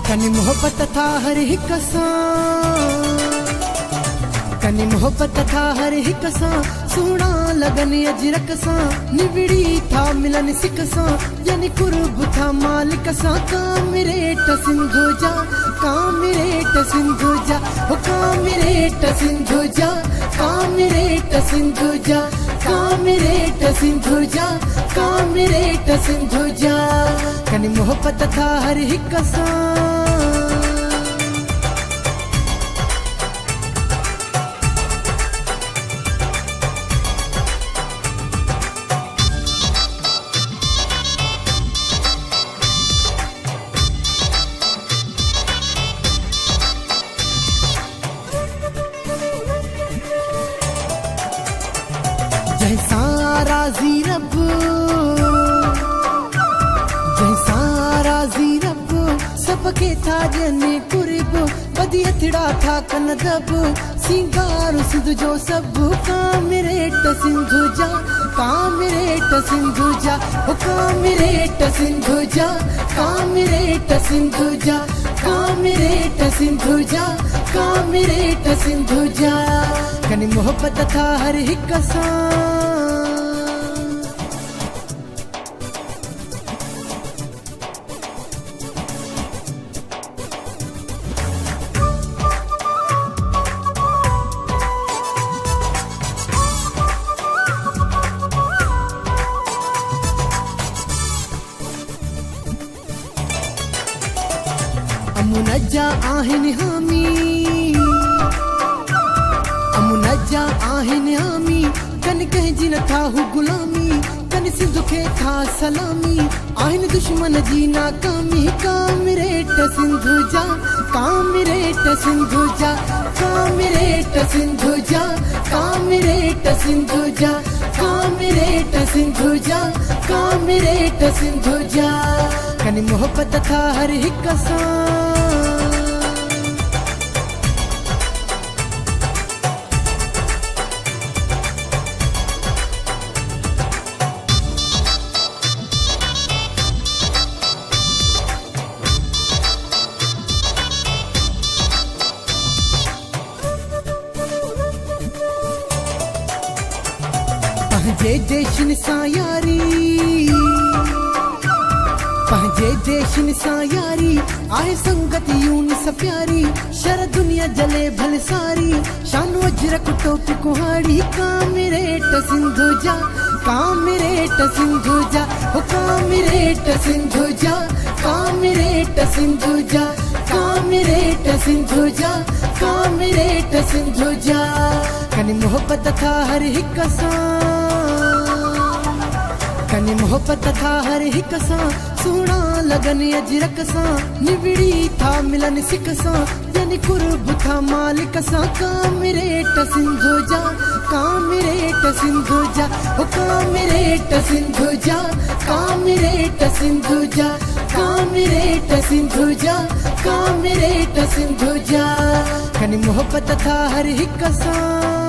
कनी मोहब्बत था हर हिक सां, कनी मोहब्बत था हर हिक सां, सोना लगन अजरक सां, निविड़ी था मिलन सिक सां, यानी कुर्ब था मालिक सां। कामिरेट सिंधु जा, कामिरेट सिंधु जा, हो कामिरेट सिंधु जा, कामिरेट सिंधु जा, कामिरेट सिंधु जा, कामिरेट सिंधु जा। कनी मोहब्बत था हर हिक सां, जैसा राजी रब, जैसा राजी रब, सबके था जने कुर्ब, बदी अथड़ा था कनदब, सिंगार सिंधु जो सब। कामिरेट सिंधु जा, कामिरेट सिंधु जा, हो कामिरेट सिंधु जा, कामिरेट सिंधु जा, कामिरेट सिंधु जा, कामिरेट सिंधु जा। कनी मोहब्बत था हर हिक सां, अमुनजा आहिन हामी, अमुनजा आहिन हामी, कन कह जिन था हु गुलामी, कन सिंधु खे था सलामी, आहिन दुश्मन जी नाकामी। कामिरेट सिंधु जा, कामिरेट सिंधु जा, कामिरेट सिंधु जा, कामिरेट सिंधु जा, कामिरेट सिंधु जा, कामिरेट सिंधु जा। कनी मोहब्बत था हर हिक सां, पंहिंजे देशन सां यारी, पंहिंजे देशन सां यारी, आहे संगत यूनिस प्यारी, शर दुनिया जले भल सारी, शानो अजरक टोपी कुहाड़ी। कामिरेट सिंधु जा, कामिरेट सिंधु जा, हो कामिरेट सिंधु जा, कामिरेट सिंधु जा, कामिरेट सिंधु जा, कामिरेट सिंधु जा। कनी मोहब्बत था हर हिक सां, कनी मोहब्बत था हर हिक सां, सोना लगन अजरक सां, निविड़ी था मिलन सिक सां, यानी कुर्ब था मालिक सां। कामिरेट सिंधु जा, कामिरेट सिंधु जा, हो कामिरेट सिंधु जा, कामिरेट सिंधु जा, कामिरेट सिंधु जा, कामिरेट सिंधु जा। कनी मोहब्बत था हर हिक सां।